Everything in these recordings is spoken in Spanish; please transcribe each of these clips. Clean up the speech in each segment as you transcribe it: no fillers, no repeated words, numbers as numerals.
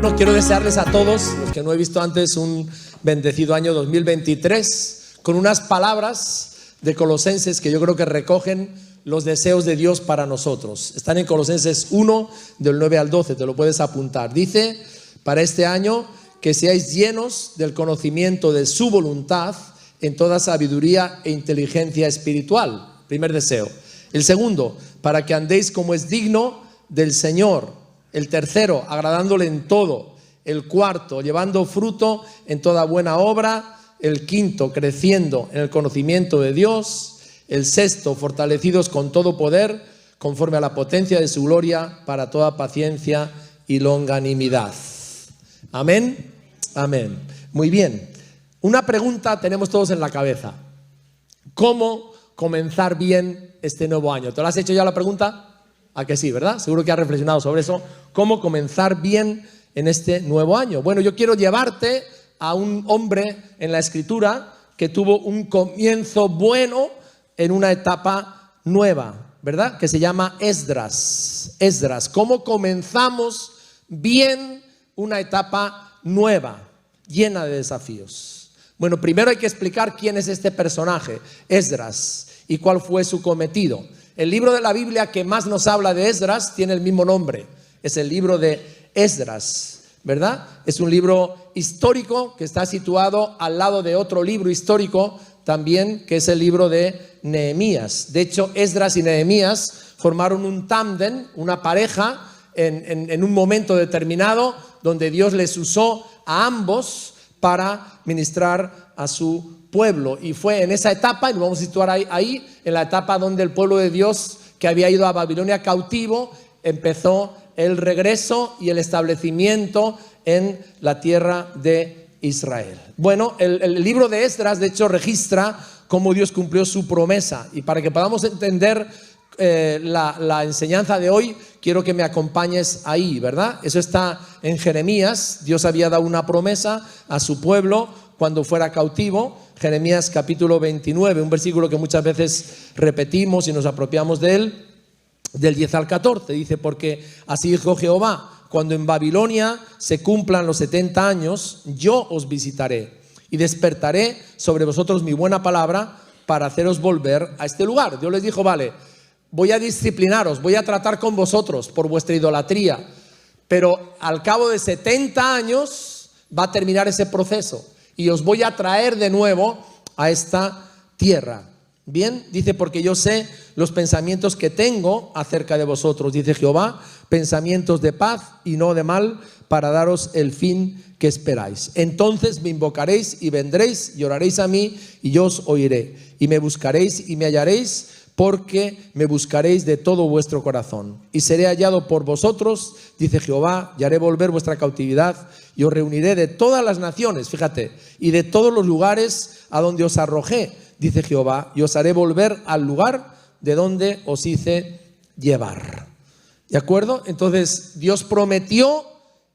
No, quiero desearles a todos, los que no he visto antes, un bendecido año 2023, con unas palabras de Colosenses que yo creo que recogen los deseos de Dios para nosotros. Están en Colosenses 1, del 9 al 12, te lo puedes apuntar. Dice, para este año, que seáis llenos del conocimiento de su voluntad en toda sabiduría e inteligencia espiritual. Primer deseo. El segundo, para que andéis como es digno del Señor. El tercero, agradándole en todo. El cuarto, llevando fruto en toda buena obra. El quinto, creciendo en el conocimiento de Dios. El sexto, fortalecidos con todo poder, conforme a la potencia de su gloria, para toda paciencia y longanimidad. Amén. Amén. Muy bien. Una pregunta tenemos todos en la cabeza. ¿Cómo comenzar bien este nuevo año? ¿Te lo has hecho ya la pregunta? ¿A que sí, verdad? Seguro que has reflexionado sobre eso. ¿Cómo comenzar bien en este nuevo año? Bueno, yo quiero llevarte a un hombre en la Escritura que tuvo un comienzo bueno en una etapa nueva, ¿verdad? Que se llama Esdras. Esdras. ¿Cómo comenzamos bien una etapa nueva, llena de desafíos? Bueno, primero hay que explicar quién es este personaje, Esdras, y cuál fue su cometido. El libro de la Biblia que más nos habla de Esdras tiene el mismo nombre, es el libro de Esdras, ¿verdad? Es un libro histórico que está situado al lado de otro libro histórico también, que es el libro de Nehemías. De hecho, Esdras y Nehemías formaron un tándem, una pareja, en un momento determinado, donde Dios les usó a ambos para ministrar a su pueblo. Y fue en esa etapa, y nos vamos a situar ahí, en la etapa donde el pueblo de Dios, que había ido a Babilonia cautivo, empezó el regreso y el establecimiento en la tierra de Israel. Bueno, el libro de Esdras, de hecho, registra cómo Dios cumplió su promesa. Y para que podamos entender la enseñanza de hoy, quiero que me acompañes ahí, ¿verdad? Eso está en Jeremías. Dios había dado una promesa a su pueblo cuando fuera cautivo. Jeremías capítulo 29, un versículo que muchas veces repetimos y nos apropiamos de él, del 10 al 14. Dice, porque así dijo Jehová, cuando en Babilonia se cumplan los 70 años, yo os visitaré y despertaré sobre vosotros mi buena palabra para haceros volver a este lugar. Dios les dijo, vale, voy a disciplinaros, voy a tratar con vosotros por vuestra idolatría, pero al cabo de 70 años va a terminar ese proceso y os voy a traer de nuevo a esta tierra. Bien, dice, porque yo sé los pensamientos que tengo acerca de vosotros, dice Jehová, pensamientos de paz y no de mal, para daros el fin que esperáis. Entonces me invocaréis y vendréis y oraréis a mí y yo os oiré. Y me buscaréis y me hallaréis, porque me buscaréis de todo vuestro corazón. Y seré hallado por vosotros, dice Jehová, y haré volver vuestra cautividad, y os reuniré de todas las naciones, fíjate, y de todos los lugares a donde os arrojé, dice Jehová, y os haré volver al lugar de donde os hice llevar. ¿De acuerdo? Entonces Dios prometió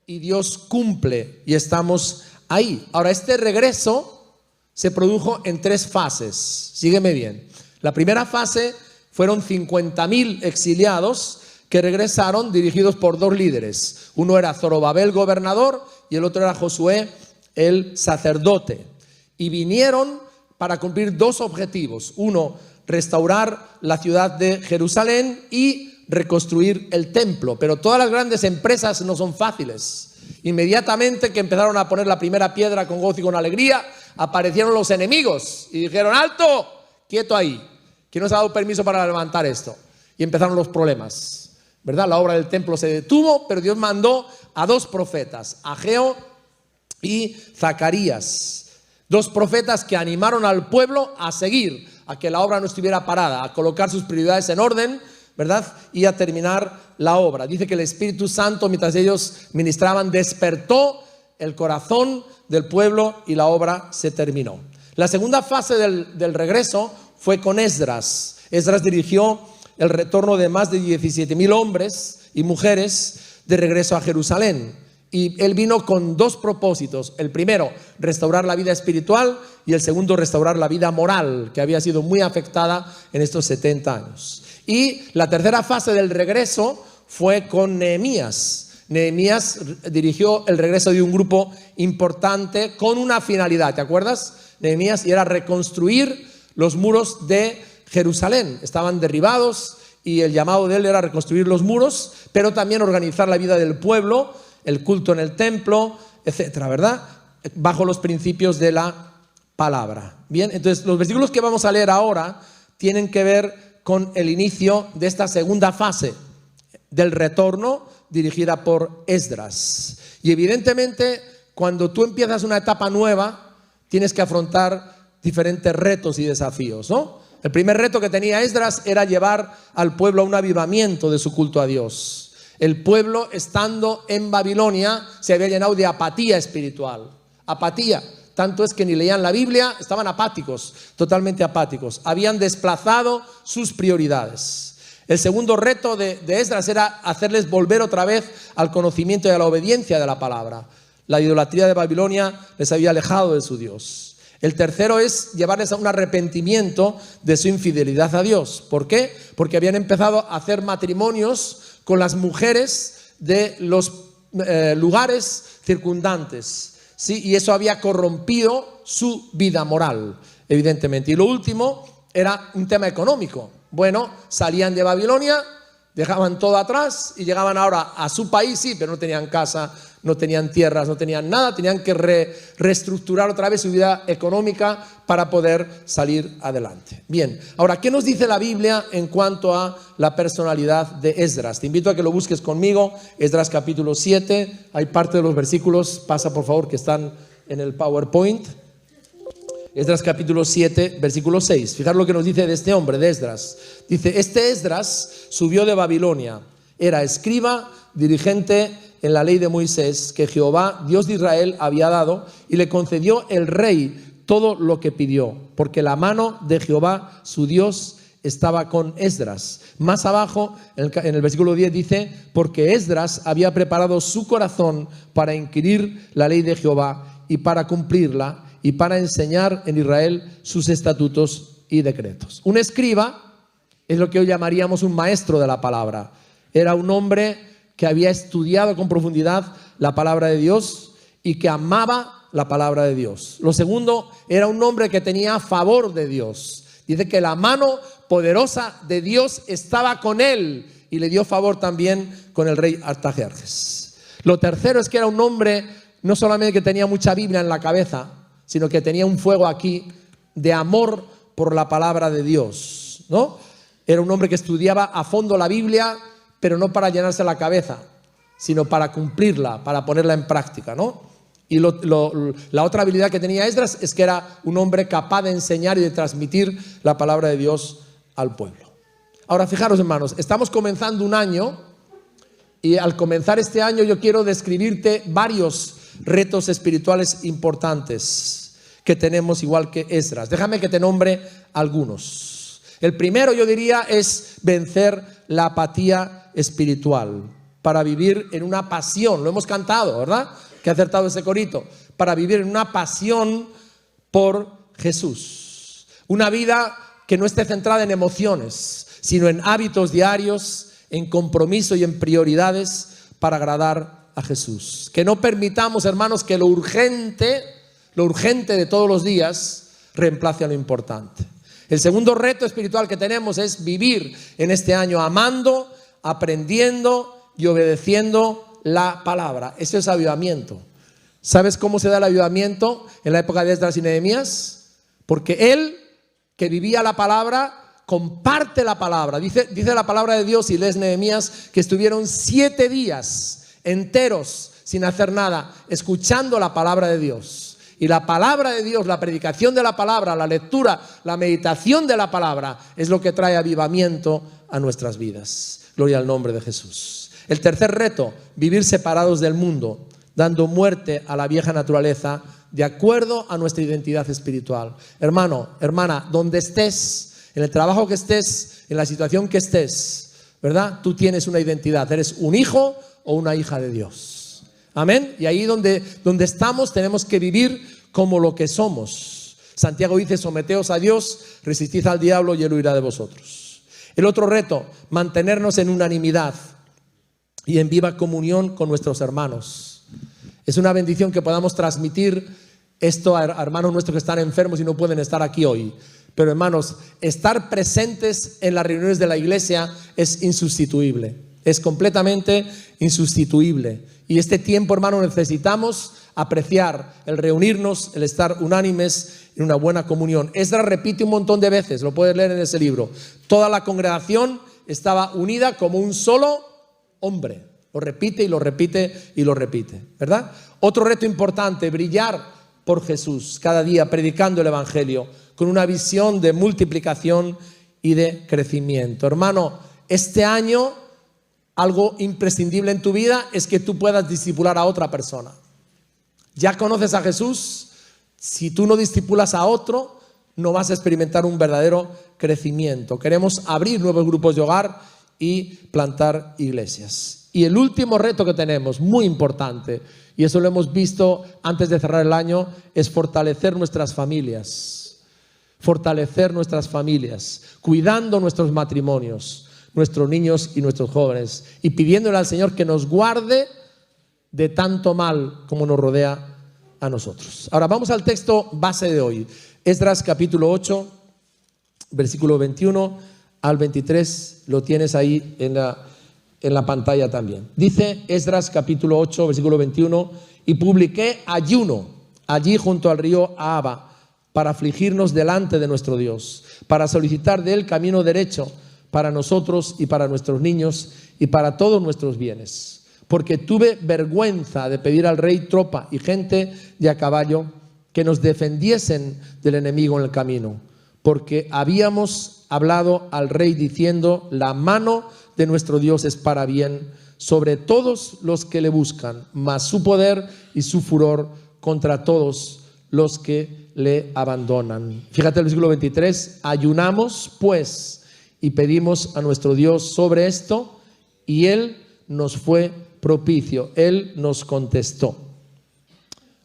y Dios cumple, y estamos ahí. Ahora, este regreso se produjo en 3 fases. Sígueme bien. La primera fase fueron 50.000 exiliados que regresaron, dirigidos por 2 líderes. Uno era Zorobabel, gobernador, y el otro era Josué, el sacerdote. Y vinieron para cumplir 2 objetivos. Uno, restaurar la ciudad de Jerusalén y reconstruir el templo. Pero todas las grandes empresas no son fáciles. Inmediatamente que empezaron a poner la primera piedra con gozo y con alegría, aparecieron los enemigos y dijeron, ¡alto! Quieto ahí. ¿Quién nos ha dado permiso para levantar esto? Y empezaron los problemas, ¿verdad? La obra del templo se detuvo, pero Dios mandó a 2 profetas, Ageo y Zacarías. 2 profetas que animaron al pueblo a seguir, a que la obra no estuviera parada, a colocar sus prioridades en orden, ¿verdad? Y a terminar la obra. Dice que el Espíritu Santo, mientras ellos ministraban, despertó el corazón del pueblo y la obra se terminó. La segunda fase del regreso fue con Esdras. Esdras dirigió el retorno de más de 17.000 hombres y mujeres de regreso a Jerusalén. Y él vino con 2 propósitos. El primero, restaurar la vida espiritual, y el segundo, restaurar la vida moral, que había sido muy afectada en estos 70 años. Y la tercera fase del regreso fue con Nehemías. Nehemías dirigió el regreso de un grupo importante con una finalidad, ¿te acuerdas? Nehemías, y era reconstruir los muros de Jerusalén. Estaban derribados y el llamado de él era reconstruir los muros, pero también organizar la vida del pueblo, el culto en el templo, etcétera, ¿verdad? Bajo los principios de la palabra. Bien, entonces los versículos que vamos a leer ahora tienen que ver con el inicio de esta segunda fase del retorno dirigida por Esdras. Y evidentemente, cuando tú empiezas una etapa nueva, tienes que afrontar diferentes retos y desafíos, ¿no? El primer reto que tenía Esdras era llevar al pueblo a un avivamiento de su culto a Dios. El pueblo, estando en Babilonia, se había llenado de apatía espiritual. Apatía. Tanto es que ni leían la Biblia, estaban apáticos, totalmente apáticos. Habían desplazado sus prioridades. El segundo reto de Esdras era hacerles volver otra vez al conocimiento y a la obediencia de la palabra. La idolatría de Babilonia les había alejado de su Dios. El tercero es llevarles a un arrepentimiento de su infidelidad a Dios. ¿Por qué? Porque habían empezado a hacer matrimonios con las mujeres de los lugares circundantes, ¿sí? Y eso había corrompido su vida moral, evidentemente. Y lo último era un tema económico. Bueno, salían de Babilonia, dejaban todo atrás y llegaban ahora a su país, sí, pero no tenían casa, no tenían tierras, no tenían nada, tenían que reestructurar otra vez su vida económica para poder salir adelante. Bien, ahora, ¿qué nos dice la Biblia en cuanto a la personalidad de Esdras? Te invito a que lo busques conmigo, Esdras capítulo 7, hay parte de los versículos, pasa por favor, que están en el PowerPoint. Esdras capítulo 7, versículo 6. Fijar lo que nos dice de este hombre, de Esdras. Dice, este Esdras subió de Babilonia, era escriba, dirigente en la ley de Moisés, que Jehová, Dios de Israel, había dado, y le concedió el rey todo lo que pidió, porque la mano de Jehová, su Dios, estaba con Esdras. Más abajo, en el versículo 10 dice, porque Esdras había preparado su corazón para inquirir la ley de Jehová y para cumplirla, y para enseñar en Israel sus estatutos y decretos. Un escriba es lo que hoy llamaríamos un maestro de la palabra. Era un hombre que había estudiado con profundidad la palabra de Dios y que amaba la palabra de Dios. Lo segundo, era un hombre que tenía favor de Dios. Dice que la mano poderosa de Dios estaba con él y le dio favor también con el rey Artajerjes. Lo tercero es que era un hombre no solamente que tenía mucha Biblia en la cabeza, sino que tenía un fuego aquí de amor por la palabra de Dios, ¿no? Era un hombre que estudiaba a fondo la Biblia, pero no para llenarse la cabeza, sino para cumplirla, para ponerla en práctica, ¿no? Y la otra habilidad que tenía Esdras es que era un hombre capaz de enseñar y de transmitir la palabra de Dios al pueblo. Ahora, fijaros, hermanos, estamos comenzando un año y al comenzar este año yo quiero describirte varios retos espirituales importantes que tenemos igual que Esdras. Déjame que te nombre algunos. El primero, yo diría, es vencer la apatía espiritual para vivir en una pasión. Lo hemos cantado, ¿verdad? Que ha acertado ese corito. Para vivir en una pasión por Jesús. Una vida que no esté centrada en emociones, sino en hábitos diarios, en compromiso y en prioridades para agradar a Jesús. Que no permitamos, hermanos, que lo urgente de todos los días reemplace a lo importante. El segundo reto espiritual que tenemos es vivir en este año amando, aprendiendo y obedeciendo la palabra. Eso es avivamiento. ¿Sabes cómo se da el avivamiento en la época de Esdras y Nehemías? Porque él, que vivía la palabra, comparte la palabra. Dice la palabra de Dios, y lees Nehemías, que estuvieron 7 días enteros sin hacer nada, escuchando la palabra de Dios. Y la palabra de Dios, la predicación de la palabra, la lectura, la meditación de la palabra es lo que trae avivamiento a nuestras vidas. Gloria al nombre de Jesús. El tercer reto, vivir separados del mundo, dando muerte a la vieja naturaleza de acuerdo a nuestra identidad espiritual. Hermano, hermana, donde estés, en el trabajo que estés, en la situación que estés, ¿verdad? Tú tienes una identidad, eres un hijo o una hija de Dios. Amén. Y ahí donde estamos tenemos que vivir como lo que somos. Santiago dice, someteos a Dios, resistid al diablo y él huirá de vosotros. El otro reto, mantenernos en unanimidad. y en viva comunión con nuestros hermanos. Es una bendición que podamos transmitir esto a hermanos nuestros que están enfermos y no pueden estar aquí hoy. Pero hermanos, estar presentes en las reuniones de la iglesia es insustituible, es completamente insustituible. Y este tiempo, hermano, necesitamos apreciar el reunirnos, el estar unánimes en una buena comunión. Esdras repite un montón de veces, lo puedes leer en ese libro. Toda la congregación estaba unida como un solo hombre. Lo repite y lo repite y lo repite, ¿verdad? Otro reto importante, brillar por Jesús cada día predicando el evangelio con una visión de multiplicación y de crecimiento. Hermano, este año algo imprescindible en tu vida es que tú puedas discipular a otra persona. Ya conoces a Jesús, si tú no discipulas a otro, no vas a experimentar un verdadero crecimiento. Queremos abrir nuevos grupos de hogar y plantar iglesias. Y el último reto que tenemos, muy importante, y eso lo hemos visto antes de cerrar el año, es fortalecer nuestras familias. Fortalecer nuestras familias, cuidando nuestros matrimonios, nuestros niños y nuestros jóvenes, y pidiéndole al Señor que nos guarde de tanto mal como nos rodea a nosotros. Ahora vamos al texto base de hoy. Esdras capítulo 8, versículo 21 al 23, lo tienes ahí en la pantalla también. Dice Esdras capítulo 8, versículo 21, y publiqué ayuno allí junto al río Ahava para afligirnos delante de nuestro Dios, para solicitar de él camino derecho para nosotros y para nuestros niños y para todos nuestros bienes. Porque tuve vergüenza de pedir al rey tropa y gente de a caballo que nos defendiesen del enemigo en el camino, porque habíamos hablado al rey diciendo: la mano de nuestro Dios es para bien sobre todos los que le buscan, mas su poder y su furor contra todos los que le abandonan. Fíjate el versículo 23, ayunamos pues y pedimos a nuestro Dios sobre esto, y él nos fue propicio, él nos contestó.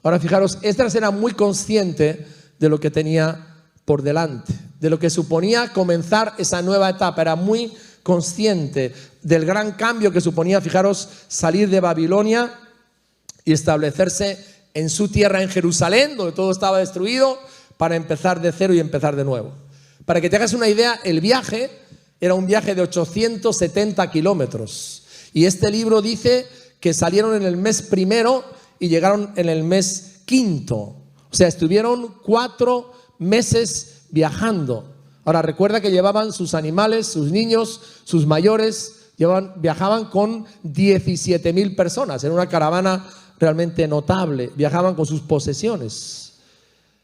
Ahora fijaros, Esdras era muy consciente de lo que tenía por delante, de lo que suponía comenzar esa nueva etapa. Era muy consciente del gran cambio que suponía, fijaros, salir de Babilonia y establecerse en su tierra, en Jerusalén, donde todo estaba destruido, para empezar de cero y empezar de nuevo. Para que te hagas una idea, el viaje era un viaje de 870 kilómetros. Y este libro dice que salieron en el mes primero y llegaron en el mes quinto. O sea, estuvieron 4 meses viajando. Ahora, recuerda que llevaban sus animales, sus niños, sus mayores, viajaban con 17.000 personas en una caravana realmente notable. Viajaban con sus posesiones.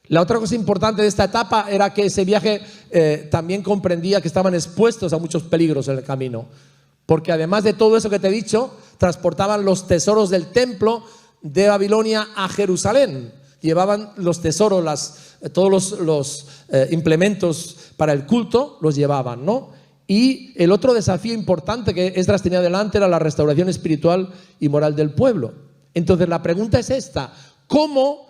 La otra cosa importante de esta etapa era que ese viaje también comprendía que estaban expuestos a muchos peligros en el camino. Porque además de todo eso que te he dicho, transportaban los tesoros del templo de Babilonia a Jerusalén. Llevaban los tesoros, todos los implementos para el culto, los llevaban, ¿no? Y el otro desafío importante que Esdras tenía delante era la restauración espiritual y moral del pueblo. Entonces la pregunta es esta: ¿cómo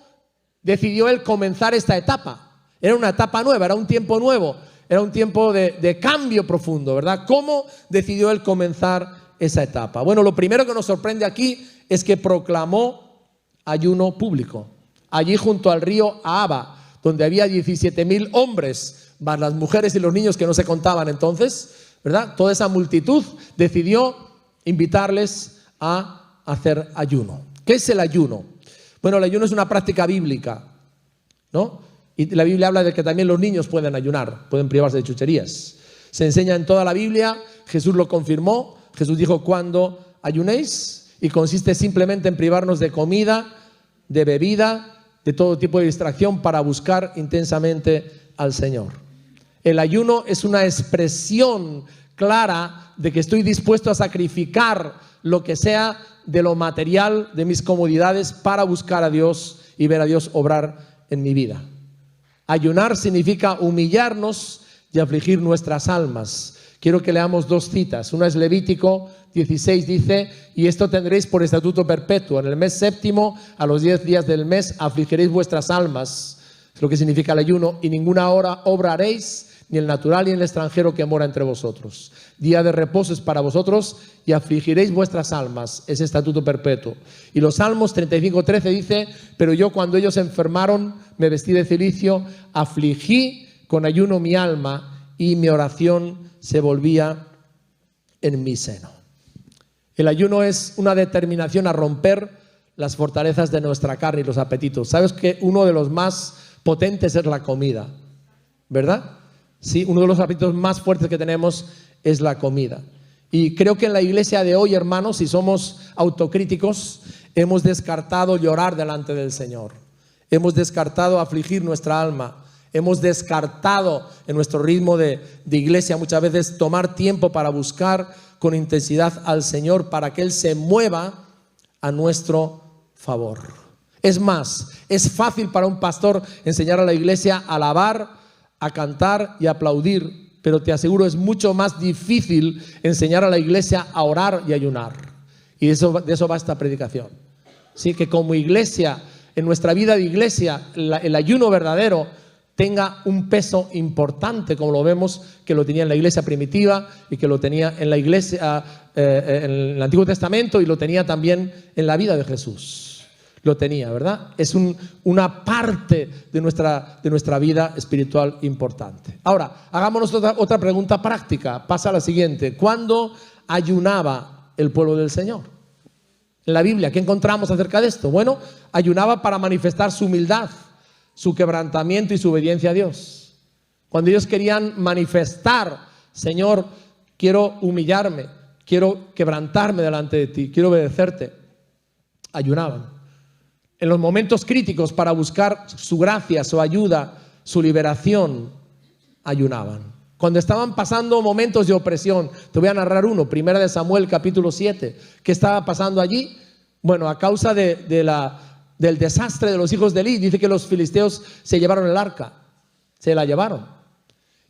decidió él comenzar esta etapa? Era una etapa nueva, era un tiempo nuevo, era un tiempo de cambio profundo, ¿verdad? ¿Cómo decidió él comenzar esa etapa? Bueno, lo primero que nos sorprende aquí es que proclamó ayuno público. Allí junto al río Ahava, donde había 17.000 hombres, más las mujeres y los niños que no se contaban entonces, ¿verdad? Toda esa multitud decidió invitarles a hacer ayuno. ¿Qué es el ayuno? Bueno, el ayuno es una práctica bíblica, ¿no? Y la Biblia habla de que también los niños pueden ayunar, pueden privarse de chucherías. Se enseña en toda la Biblia, Jesús lo confirmó. Jesús dijo: cuando ayunéis, y consiste simplemente en privarnos de comida, de bebida, de todo tipo de distracción para buscar intensamente al Señor. El ayuno es una expresión clara de que estoy dispuesto a sacrificar lo que sea de lo material, de mis comodidades, para buscar a Dios y ver a Dios obrar en mi vida. Ayunar significa humillarnos y afligir nuestras almas. Quiero que leamos 2 citas. Una es Levítico 16, dice: y esto tendréis por estatuto perpetuo. En el mes séptimo, a los 10 días del mes, afligiréis vuestras almas. Es lo que significa el ayuno. Y ninguna obra haréis, ni el natural ni el extranjero que mora entre vosotros. Día de reposo es para vosotros y afligiréis vuestras almas, es estatuto perpetuo. Y los Salmos 35:13 dice: pero yo cuando ellos se enfermaron me vestí de cilicio, afligí con ayuno mi alma y mi oración se volvía en mi seno. El ayuno es una determinación a romper las fortalezas de nuestra carne y los apetitos. ¿Sabes que uno de los más potentes es la comida? ¿Verdad? Sí, uno de los apetitos más fuertes que tenemos es la comida. Y creo que en la iglesia de hoy, hermanos, si somos autocríticos, hemos descartado llorar delante del Señor. Hemos descartado afligir nuestra alma. Hemos descartado en nuestro ritmo de iglesia muchas veces tomar tiempo para buscar con intensidad al Señor para que Él se mueva a nuestro favor. Es más, es fácil para un pastor enseñar a la iglesia a alabar, a cantar y a aplaudir, pero te aseguro es mucho más difícil enseñar a la iglesia a orar y ayunar. Y de eso va esta predicación. Sí, que como iglesia, en nuestra vida de iglesia, el ayuno verdadero tenga un peso importante, como lo vemos que lo tenía en la iglesia primitiva y que lo tenía en la iglesia en el Antiguo Testamento, y lo tenía también en la vida de Jesús. Lo tenía, ¿verdad? Es una parte de nuestra vida espiritual importante. Ahora, hagámonos otra pregunta práctica. Pasa a la siguiente. ¿Cuándo ayunaba el pueblo del Señor? En la Biblia, ¿qué encontramos acerca de esto? Bueno, ayunaba para manifestar su humildad, su quebrantamiento y su obediencia a Dios. Cuando ellos querían manifestar: Señor, quiero humillarme, quiero quebrantarme delante de ti, quiero obedecerte, ayunaban. En los momentos críticos, para buscar su gracia, su ayuda, su liberación, ayunaban. Cuando estaban pasando momentos de opresión, te voy a narrar uno, 1 Samuel capítulo 7. ¿Qué estaba pasando allí? Bueno, a causa del desastre de los hijos de Eli, dice que los filisteos se llevaron el arca, se la llevaron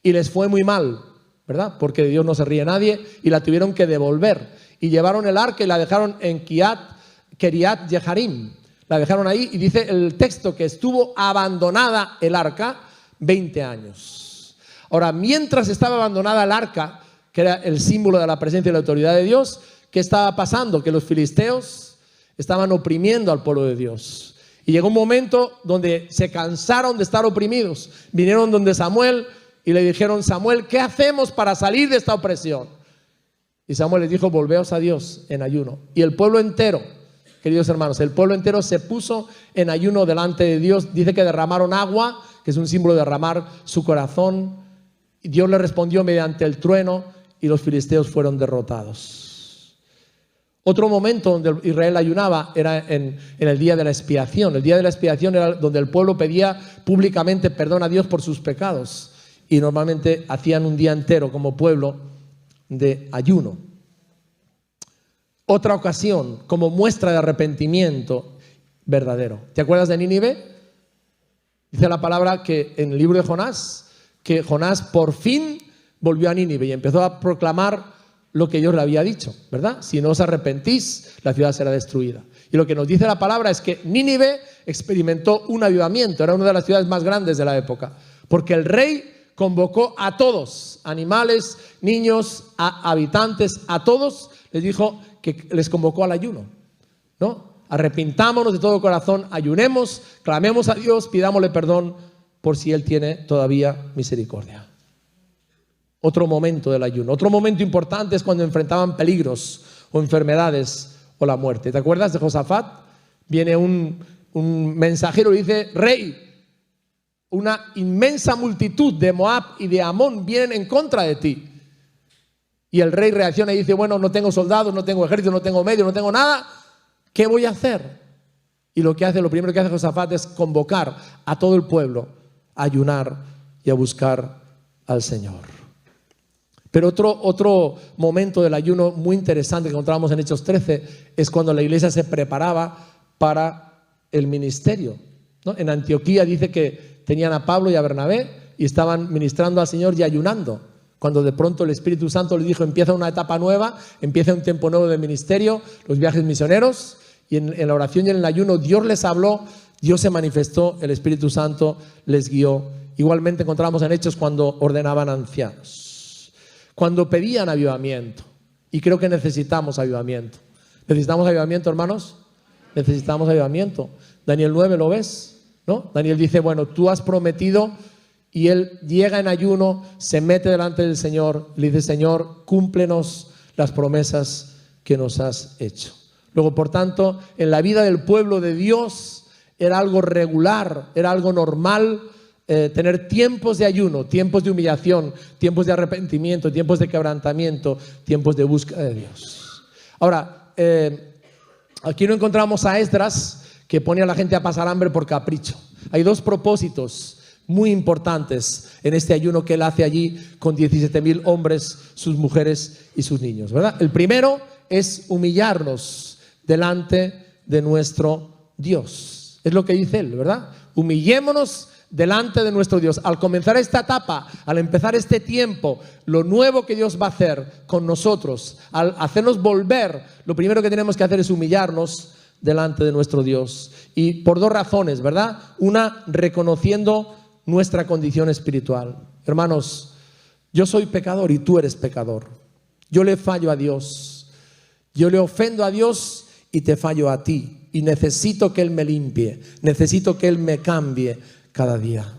y les fue muy mal, ¿verdad? Porque de Dios no se ríe nadie, y la tuvieron que devolver, y llevaron el arca y la dejaron en Kiriat Jearim. La dejaron ahí, y dice el texto que estuvo abandonada el arca 20 años. Ahora, mientras estaba abandonada el arca, que era el símbolo de la presencia y la autoridad de Dios, ¿qué estaba pasando? Que los filisteos estaban oprimiendo al pueblo de Dios. Y llegó un momento donde se cansaron de estar oprimidos. Vinieron donde Samuel y le dijeron: Samuel, ¿qué hacemos para salir de esta opresión? Y Samuel les dijo: volveos a Dios en ayuno. Y el pueblo entero, queridos hermanos, el pueblo entero se puso en ayuno delante de Dios. Dice que derramaron agua, que es un símbolo de derramar su corazón. Y Dios le respondió mediante el trueno, y los filisteos fueron derrotados. Otro momento donde Israel ayunaba era en el día de la expiación. El día de la expiación era donde el pueblo pedía públicamente perdón a Dios por sus pecados. Y normalmente hacían un día entero como pueblo de ayuno. Otra ocasión como muestra de arrepentimiento verdadero. ¿Te acuerdas de Nínive? Dice la palabra que en el libro de Jonás, que Jonás por fin volvió a Nínive y empezó a proclamar lo que Dios le había dicho, ¿verdad? Si no os arrepentís, la ciudad será destruida. Y lo que nos dice la palabra es que Nínive experimentó un avivamiento. Era una de las ciudades más grandes de la época, porque el rey convocó a todos, animales, niños, habitantes, a todos, les dijo que les convocó al ayuno, ¿no? Arrepintámonos de todo corazón, ayunemos, clamemos a Dios, pidámosle perdón por si Él tiene todavía misericordia. Otro momento del ayuno. Otro momento importante es cuando enfrentaban peligros o enfermedades o la muerte. ¿Te acuerdas de Josafat? Viene un mensajero y dice: rey, una inmensa multitud de Moab y de Amón vienen en contra de ti. Y el rey reacciona y dice: bueno, no tengo soldados, no tengo ejército, no tengo medios, no tengo nada. ¿Qué voy a hacer? Y lo primero que hace Josafat es convocar a todo el pueblo a ayunar y a buscar al Señor. Pero otro momento del ayuno muy interesante que encontramos en Hechos 13 es cuando la iglesia se preparaba para el ministerio, ¿no? En Antioquía dice que tenían a Pablo y a Bernabé y estaban ministrando al Señor y ayunando, cuando de pronto el Espíritu Santo les dijo: empieza una etapa nueva, empieza un tiempo nuevo de ministerio, los viajes misioneros. Y en la oración y en el ayuno Dios les habló, Dios se manifestó, el Espíritu Santo les guió igualmente encontramos en Hechos cuando ordenaban ancianos, cuando pedían avivamiento. Y creo que necesitamos avivamiento. ¿Necesitamos avivamiento, hermanos? Necesitamos avivamiento. Daniel 9, ¿lo ves? ¿No? Daniel dice, bueno, tú has prometido, y él llega en ayuno, se mete delante del Señor, le dice, Señor, cúmplenos las promesas que nos has hecho. Luego, por tanto, en la vida del pueblo de Dios era algo regular, era algo normal tener tiempos de ayuno, tiempos de humillación, tiempos de arrepentimiento, tiempos de quebrantamiento, tiempos de búsqueda de Dios. Ahora, aquí no encontramos a Esdras, que pone a la gente a pasar hambre por capricho. Hay dos propósitos muy importantes en este ayuno que él hace allí con 17,000 hombres, sus mujeres y sus niños, ¿verdad? El primero es humillarnos delante de nuestro Dios. Es lo que dice él, ¿verdad? Humillémonos delante de nuestro Dios. Al comenzar esta etapa, al empezar este tiempo, lo nuevo que Dios va a hacer con nosotros, al hacernos volver, lo primero que tenemos que hacer es humillarnos delante de nuestro Dios. Y por dos razones, ¿verdad? Una, reconociendo nuestra condición espiritual. Hermanos, yo soy pecador y tú eres pecador. Yo le fallo a Dios. Yo le ofendo a Dios y te fallo a ti. Y necesito que Él me limpie. Necesito que Él me cambie cada día.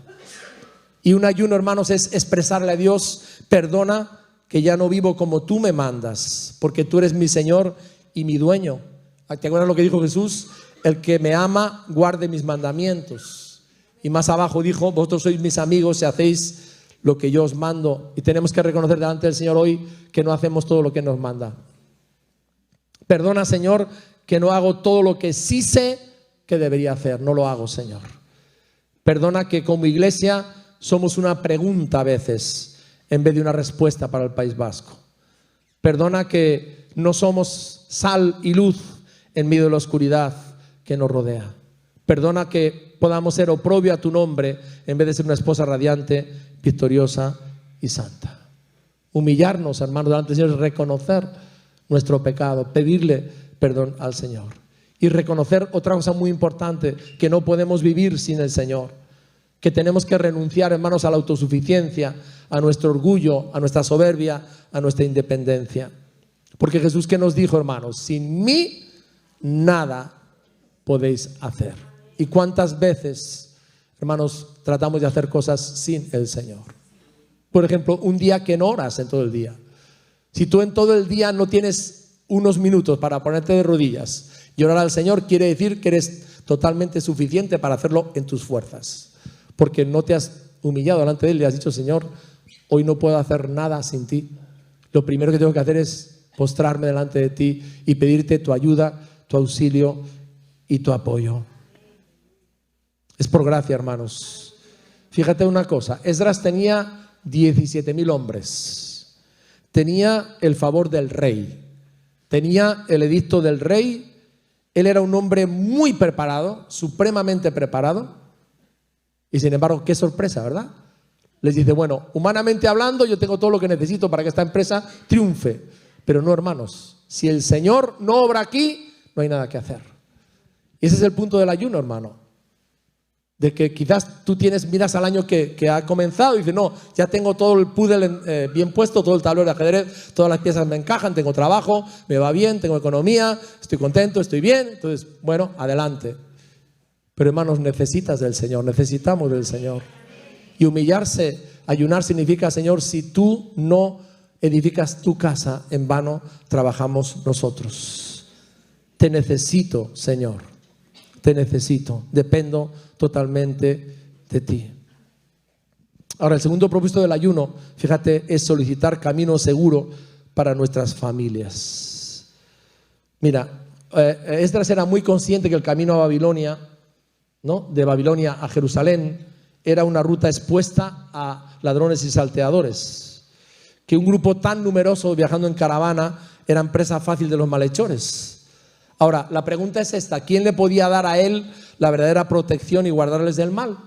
Y un ayuno, hermanos, es expresarle a Dios, perdona que ya no vivo como tú me mandas, porque tú eres mi Señor y mi dueño. ¿Te acuerdas lo que dijo Jesús? El que me ama, guarde mis mandamientos. Y más abajo dijo, vosotros sois mis amigos si hacéis lo que yo os mando. Y tenemos que reconocer delante del Señor hoy que no hacemos todo lo que nos manda. Perdona, Señor, que no hago todo lo que sí sé que debería hacer. No lo hago, Señor. Perdona que como iglesia somos una pregunta a veces en vez de una respuesta para el País Vasco. Perdona que no somos sal y luz en medio de la oscuridad que nos rodea. Perdona que podamos ser oprobio a tu nombre en vez de ser una esposa radiante, victoriosa y santa. Humillarnos, hermanos, delante del Señor es reconocer nuestro pecado, pedirle perdón al Señor. Y reconocer otra cosa muy importante, que no podemos vivir sin el Señor, que tenemos que renunciar, hermanos, a la autosuficiencia, a nuestro orgullo, a nuestra soberbia, a nuestra independencia. Porque Jesús, ¿qué nos dijo, hermanos? Sin mí nada podéis hacer. ¿Y cuántas veces, hermanos, tratamos de hacer cosas sin el Señor? Por ejemplo, un día que no oras en todo el día. Si tú en todo el día no tienes unos minutos para ponerte de rodillas y orar al Señor, quiere decir que eres totalmente suficiente para hacerlo en tus fuerzas, porque no te has humillado delante de Él y has dicho, Señor, hoy no puedo hacer nada sin ti. Lo primero que tengo que hacer es postrarme delante de ti y pedirte tu ayuda, tu auxilio y tu apoyo. Es por gracia, hermanos. Fíjate una cosa, Esdras tenía 17,000 hombres, tenía el favor del rey, tenía el edicto del rey. Él era un hombre muy preparado, supremamente preparado. Y sin embargo, qué sorpresa, ¿verdad? Les dice, bueno, humanamente hablando, yo tengo todo lo que necesito para que esta empresa triunfe. Pero no, hermanos, si el Señor no obra aquí, no hay nada que hacer. Y ese es el punto del ayuno, hermano. De que quizás tú miras al año que ha comenzado y dices, no, ya tengo todo el puzzle bien puesto, todo el tablero de ajedrez, todas las piezas me encajan, tengo trabajo, me va bien, tengo economía, estoy contento, estoy bien. Entonces, bueno, adelante. Pero hermanos, necesitas del Señor, necesitamos del Señor. Y humillarse, ayunar significa, Señor, si tú no edificas tu casa, en vano trabajamos nosotros. Te necesito, Señor, te necesito, dependo totalmente de ti. Ahora, el segundo propósito del ayuno, fíjate, es solicitar camino seguro para nuestras familias. Mira, Esdras era muy consciente que el camino a Babilonia, ¿no?, de Babilonia a Jerusalén, era una ruta expuesta a ladrones y salteadores, que un grupo tan numeroso viajando en caravana era presa fácil de los malhechores. Ahora, la pregunta es esta: ¿quién le podía dar a él la verdadera protección y guardarles del mal?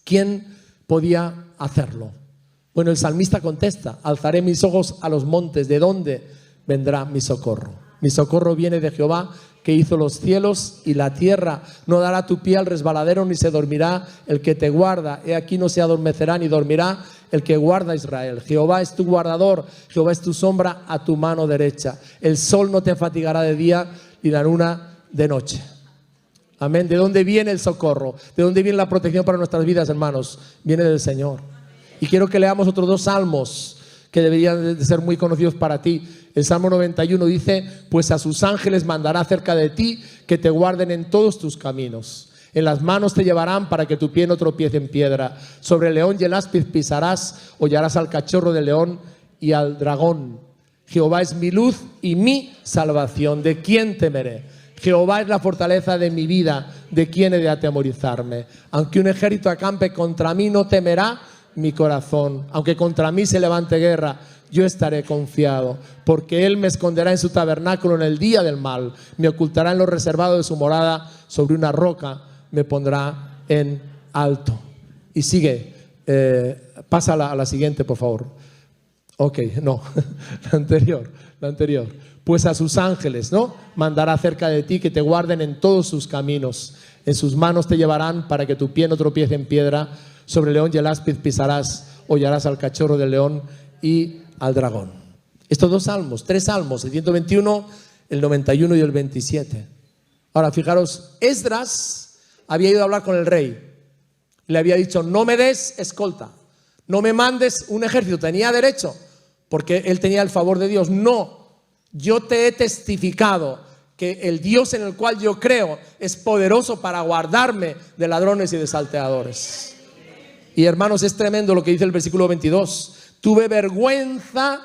¿Quién podía hacerlo? Bueno, el salmista contesta: alzaré mis ojos a los montes, ¿de dónde vendrá mi socorro? Mi socorro viene de Jehová, que hizo los cielos y la tierra. No dará tu pie al resbaladero, ni se dormirá el que te guarda. He aquí no se adormecerá ni dormirá el que guarda a Israel. Jehová es tu guardador, Jehová es tu sombra a tu mano derecha. El sol no te fatigará de día y la luna de noche. Amén. ¿De dónde viene el socorro? ¿De dónde viene la protección para nuestras vidas, hermanos? Viene del Señor. Y quiero que leamos otros dos salmos que deberían de ser muy conocidos para ti. El Salmo 91 dice: pues a sus ángeles mandará cerca de ti, que te guarden en todos tus caminos. En las manos te llevarán para que tu pie no tropiece en piedra. Sobre el león y el áspid pisarás, hollarás al cachorro del león y al dragón. Jehová es mi luz y mi salvación. ¿De quién temeré? Jehová es la fortaleza de mi vida. ¿De quién he de atemorizarme? Aunque un ejército acampe contra mí, no temerá mi corazón. Aunque contra mí se levante guerra, yo estaré confiado, porque Él me esconderá en su tabernáculo en el día del mal, me ocultará en lo reservado de su morada, sobre una roca me pondrá en alto. Y sigue, pasa a la siguiente, por favor. Ok, no, la anterior. Pues a sus ángeles, ¿no?, mandará cerca de ti, que te guarden en todos sus caminos. En sus manos te llevarán para que tu pie no tropiece en piedra. Sobre el león y el áspid pisarás, hollarás al cachorro del león y al dragón. Estos dos salmos, tres salmos, el 121, el 91 y el 27. Ahora fijaros, Esdras había ido a hablar con el rey. Le había dicho: no me des escolta, no me mandes un ejército. Tenía derecho, porque él tenía el favor de Dios. No, yo te he testificado que el Dios en el cual yo creo es poderoso para guardarme de ladrones y de salteadores. Y hermanos, es tremendo lo que dice el versículo 22. Tuve vergüenza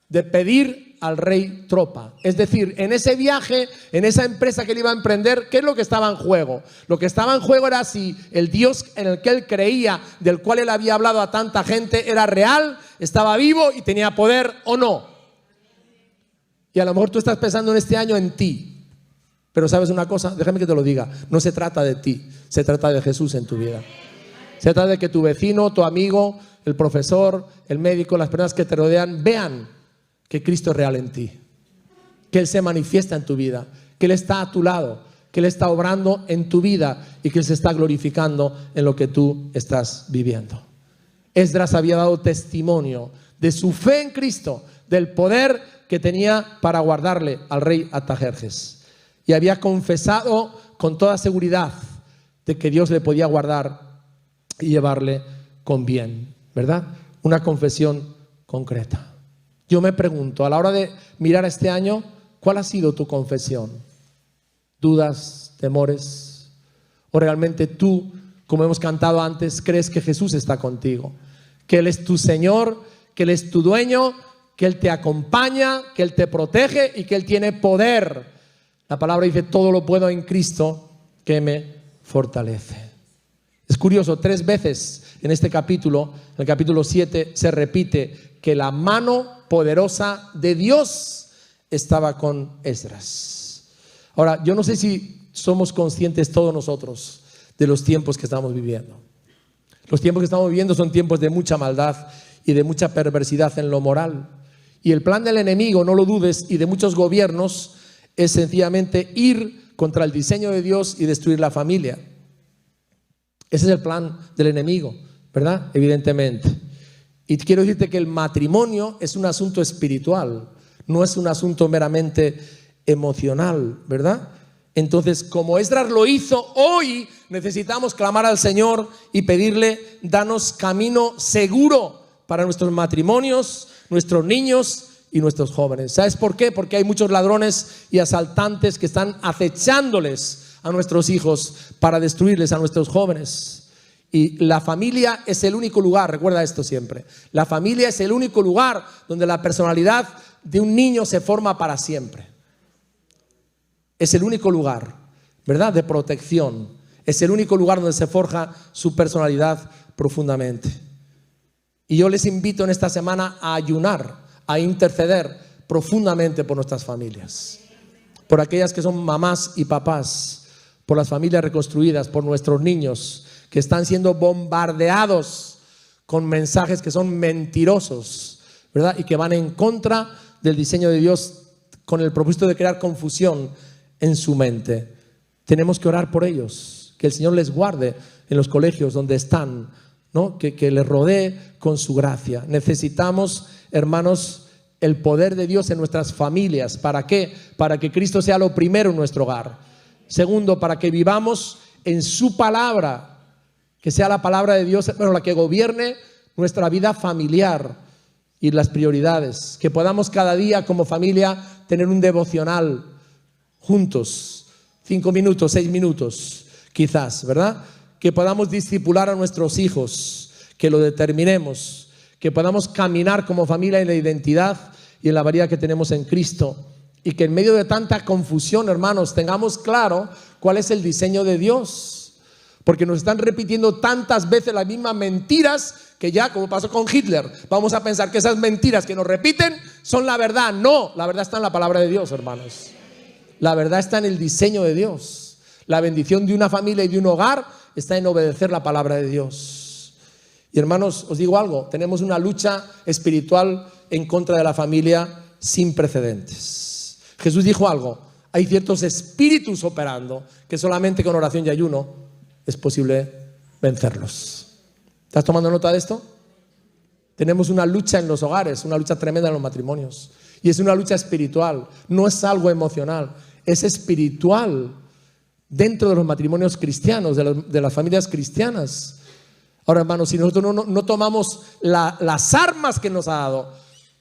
de pedir al rey tropa. Es decir, en ese viaje, en esa empresa que él iba a emprender, ¿qué es lo que estaba en juego? Lo que estaba en juego era si el Dios en el que él creía, del cual él había hablado a tanta gente, era real, estaba vivo y tenía poder o no. Y a lo mejor tú estás pensando en este año en ti. Pero ¿sabes una cosa? Déjame que te lo diga. No se trata de ti, se trata de Jesús en tu vida. Se trata de que tu vecino, tu amigo, el profesor, el médico, las personas que te rodean vean que Cristo es real en ti, que Él se manifiesta en tu vida, que Él está a tu lado, que Él está obrando en tu vida y que Él se está glorificando en lo que tú estás viviendo. Esdras había dado testimonio de su fe en Cristo, del poder que tenía para guardarle al rey Artajerjes, y había confesado con toda seguridad de que Dios le podía guardar y llevarle con bien, ¿verdad? Una confesión concreta. Yo me pregunto, a la hora de mirar este año, ¿cuál ha sido tu confesión? ¿Dudas, temores? ¿O realmente tú, como hemos cantado antes, crees que Jesús está contigo? Que Él es tu Señor, que Él es tu dueño, que Él te acompaña, que Él te protege y que Él tiene poder. La palabra dice: todo lo puedo en Cristo que me fortalece. Es curioso, 3 veces en este capítulo, en el capítulo 7, se repite que la mano poderosa de Dios estaba con Esdras. Ahora, yo no sé si somos conscientes todos nosotros de los tiempos que estamos viviendo. Los tiempos que estamos viviendo son tiempos de mucha maldad y de mucha perversidad en lo moral. Y el plan del enemigo, no lo dudes, y de muchos gobiernos, es sencillamente ir contra el diseño de Dios y destruir la familia. Ese es el plan del enemigo, ¿verdad? Evidentemente. Y quiero decirte que el matrimonio es un asunto espiritual, no es un asunto meramente emocional, ¿verdad? Entonces, como Esdras lo hizo, hoy necesitamos clamar al Señor y pedirle: danos camino seguro para nuestros matrimonios, nuestros niños y nuestros jóvenes. ¿Sabes por qué? Porque hay muchos ladrones y asaltantes que están acechándoles a nuestros hijos para destruirles a nuestros jóvenes. Y la familia es el único lugar, recuerda esto siempre, la familia es el único lugar donde la personalidad de un niño se forma para siempre. Es el único lugar, ¿verdad?, de protección. Es el único lugar donde se forja su personalidad profundamente. Y yo les invito en esta semana a ayunar, a interceder profundamente por nuestras familias, por aquellas que son mamás y papás, por las familias reconstruidas, por nuestros niños que están siendo bombardeados con mensajes que son mentirosos, ¿verdad? Y que van en contra del diseño de Dios con el propósito de crear confusión en su mente. Tenemos que orar por ellos, que el Señor les guarde en los colegios donde están, ¿no? Que les rodee con su gracia. Necesitamos, hermanos, el poder de Dios en nuestras familias. ¿Para qué? Para que Cristo sea lo primero en nuestro hogar. Segundo, para que vivamos en su palabra, que sea la palabra de Dios, bueno, la que gobierne nuestra vida familiar y las prioridades. Que podamos cada día como familia tener un devocional juntos, 5 minutos, 6 minutos, quizás, ¿verdad? Que podamos discipular a nuestros hijos, que lo determinemos, que podamos caminar como familia en la identidad y en la variedad que tenemos en Cristo, y que en medio de tanta confusión, hermanos, tengamos claro cuál es el diseño de Dios, porque nos están repitiendo tantas veces las mismas mentiras que ya, como pasó con Hitler, vamos a pensar que esas mentiras que nos repiten son la verdad. No, la verdad está en la palabra de Dios, hermanos. La verdad está en el diseño de Dios. La bendición de una familia y de un hogar está en obedecer la palabra de Dios. Y hermanos, os digo algo, tenemos una lucha espiritual en contra de la familia sin precedentes. Jesús dijo algo, hay ciertos espíritus operando que solamente con oración y ayuno es posible vencerlos. ¿Estás tomando nota de esto? Tenemos una lucha en los hogares, una lucha tremenda en los matrimonios. Y es una lucha espiritual, no es algo emocional, es espiritual dentro de los matrimonios cristianos, de las familias cristianas. Ahora, hermanos, si nosotros no tomamos las armas que nos ha dado,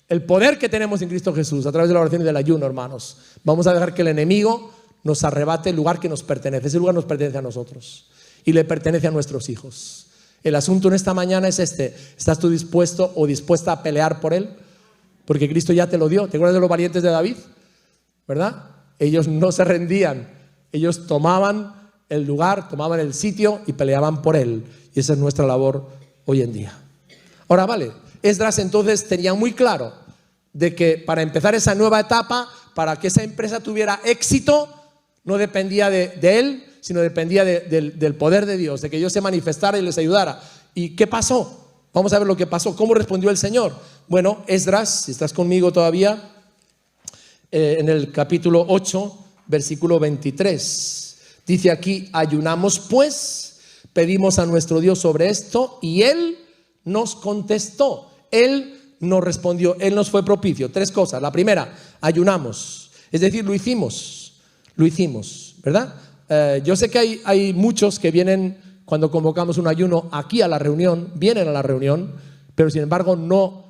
el poder que tenemos en Cristo Jesús a través de la oración y del ayuno, hermanos, vamos a dejar que el enemigo nos arrebate el lugar que nos pertenece. Ese lugar nos pertenece a nosotros y le pertenece a nuestros hijos. El asunto en esta mañana es este: ¿estás tú dispuesto o dispuesta a pelear por él? Porque Cristo ya te lo dio. ¿Te acuerdas de los valientes de David? ¿Verdad? Ellos no se rendían. Ellos tomaban el lugar, tomaban el sitio y peleaban por él. Y esa es nuestra labor hoy en día. Ahora, vale, Esdras entonces tenía muy claro de que para empezar esa nueva etapa, para que esa empresa tuviera éxito, no dependía de él, sino dependía del poder de Dios, de que Dios se manifestara y les ayudara. ¿Y qué pasó? Vamos a ver lo que pasó. ¿Cómo respondió el Señor? Bueno, Esdras, si estás conmigo todavía, en el capítulo 8, versículo 23, dice aquí: ayunamos pues, pedimos a nuestro Dios sobre esto, y Él nos contestó. Él nos respondió, Él nos fue propicio. 3 cosas. La primera, ayunamos, es decir, lo hicimos, ¿verdad? Yo sé que hay muchos que vienen cuando convocamos un ayuno aquí a la reunión, vienen a la reunión, pero sin embargo no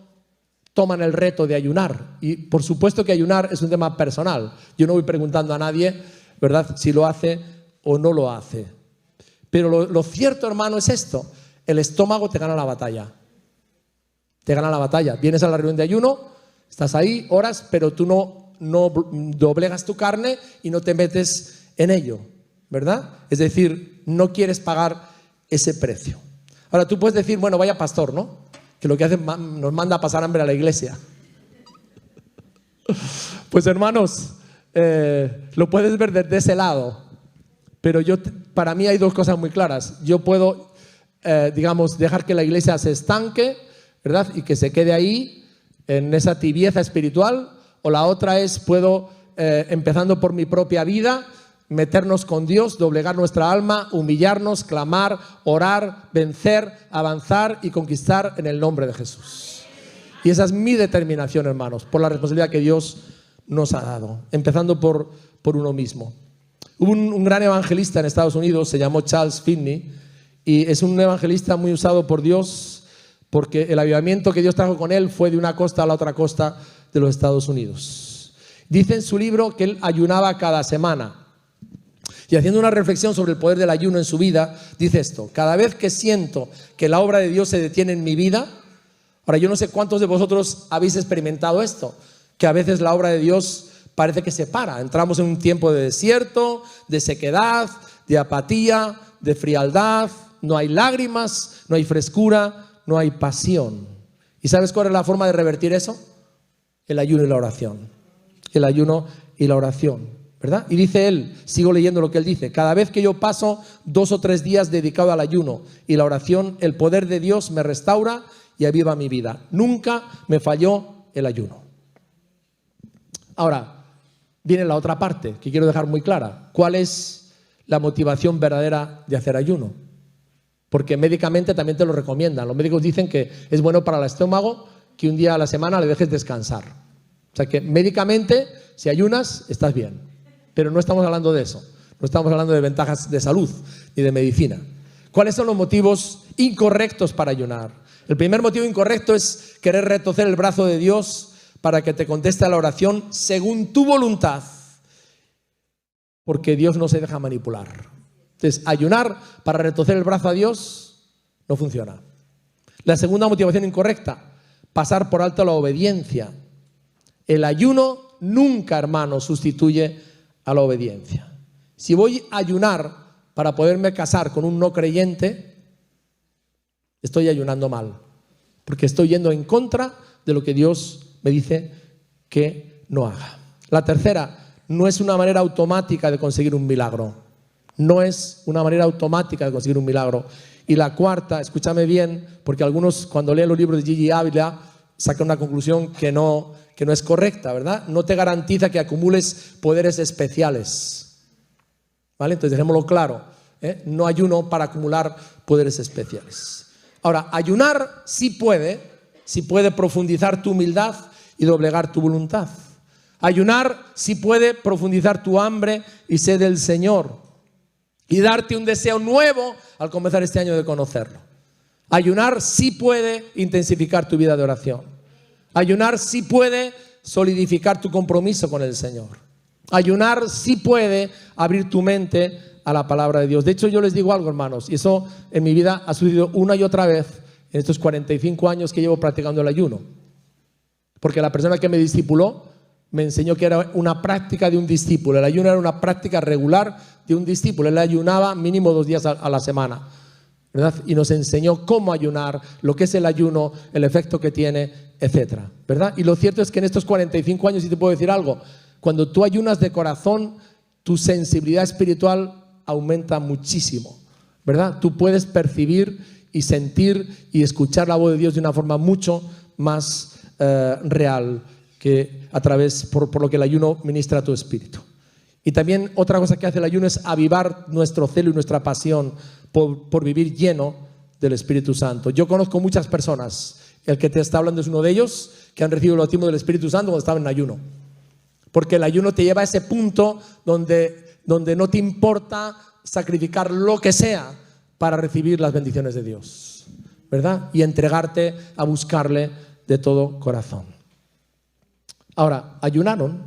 toman el reto de ayunar. Y por supuesto que ayunar es un tema personal. Yo no voy preguntando a nadie, ¿verdad?, si lo hace o no lo hace. Pero lo cierto, hermano, es esto: el estómago te gana la batalla. Te gana la batalla. Vienes a la reunión de ayuno, estás ahí, oras, pero tú no doblegas tu carne y no te metes en ello, ¿verdad? Es decir, no quieres pagar ese precio. Ahora tú puedes decir, bueno, vaya pastor, ¿no?, que lo que hace nos manda a pasar hambre a la iglesia. Pues hermanos, lo puedes ver desde ese lado, pero para mí hay 2 cosas muy claras. Yo puedo, digamos, dejar que la iglesia se estanque, ¿verdad?, y que se quede ahí en esa tibieza espiritual, o la otra es, puedo, empezando por mi propia vida, meternos con Dios, doblegar nuestra alma, humillarnos, clamar, orar, vencer, avanzar y conquistar en el nombre de Jesús. Y esa es mi determinación, hermanos, por la responsabilidad que Dios nos ha dado, empezando por uno mismo. Hubo un gran evangelista en Estados Unidos, se llamó Charles Finney, y es un evangelista muy usado por Dios, porque el avivamiento que Dios trajo con él fue de una costa a la otra costa de los Estados Unidos. Dice en su libro que él ayunaba cada semana. Y haciendo una reflexión sobre el poder del ayuno en su vida, dice esto: cada vez que siento que la obra de Dios se detiene en mi vida, ahora yo no sé cuántos de vosotros habéis experimentado esto, que a veces la obra de Dios parece que se para. Entramos en un tiempo de desierto, de sequedad, de apatía, de frialdad, no hay lágrimas, no hay frescura, no hay pasión. ¿Y sabes cuál es la forma de revertir eso? El ayuno y la oración. El ayuno y la oración, ¿verdad? Y dice él, sigo leyendo lo que él dice: cada vez que yo paso 2 o 3 días dedicado al ayuno y la oración, el poder de Dios me restaura y aviva mi vida. Nunca me falló el ayuno. Ahora, viene la otra parte que quiero dejar muy clara. ¿Cuál es la motivación verdadera de hacer ayuno? Porque médicamente también te lo recomiendan. Los médicos dicen que es bueno para el estómago que un día a la semana le dejes descansar. O sea que médicamente, si ayunas, estás bien. Pero no estamos hablando de eso. No estamos hablando de ventajas de salud ni de medicina. ¿Cuáles son los motivos incorrectos para ayunar? El primer motivo incorrecto es querer retorcer el brazo de Dios para que te conteste a la oración según tu voluntad, porque Dios no se deja manipular. Entonces, ayunar para retorcer el brazo a Dios no funciona. La segunda motivación incorrecta, pasar por alto la obediencia. El ayuno nunca, hermano, sustituye a la obediencia. Si voy a ayunar para poderme casar con un no creyente, estoy ayunando mal, porque estoy yendo en contra de lo que Dios me dice que no haga. La tercera, no es una manera automática de conseguir un milagro. No es una manera automática de conseguir un milagro. Y la cuarta, escúchame bien, porque algunos cuando leen los libros de Gigi Ávila sacan una conclusión que no es correcta, ¿verdad? No te garantiza que acumules poderes especiales. ¿Vale? Entonces dejémoslo claro, ¿eh? No ayuno para acumular poderes especiales. Ahora, ayunar sí puede profundizar tu humildad y doblegar tu voluntad. Ayunar sí puede profundizar tu hambre y sed del Señor y darte un deseo nuevo al comenzar este año de conocerlo. Ayunar sí puede intensificar tu vida de oración. Ayunar sí puede solidificar tu compromiso con el Señor. Ayunar sí puede abrir tu mente a la palabra de Dios. De hecho, yo les digo algo, hermanos, y eso en mi vida ha sucedido una y otra vez en estos 45 años que llevo practicando el ayuno. Porque la persona que me discipuló me enseñó que era una práctica de un discípulo. El ayuno era una práctica regular de un discípulo. Él ayunaba mínimo 2 días a la semana, ¿verdad? Y nos enseñó cómo ayunar, lo que es el ayuno, el efecto que tiene, etcétera, ¿verdad? Y lo cierto es que en estos 45 años, si te puedo decir algo, cuando tú ayunas de corazón, tu sensibilidad espiritual aumenta muchísimo, ¿verdad? Tú puedes percibir y sentir y escuchar la voz de Dios de una forma mucho más real que a través, por lo que el ayuno ministra a tu espíritu. Y también otra cosa que hace el ayuno es avivar nuestro celo y nuestra pasión por vivir lleno del Espíritu Santo. Yo conozco muchas personas, el que te está hablando es uno de ellos, que han recibido el bautismo del Espíritu Santo cuando estaban en ayuno. Porque el ayuno te lleva a ese punto donde no te importa sacrificar lo que sea para recibir las bendiciones de Dios, ¿verdad? Y entregarte a buscarle de todo corazón. Ahora, ayunaron,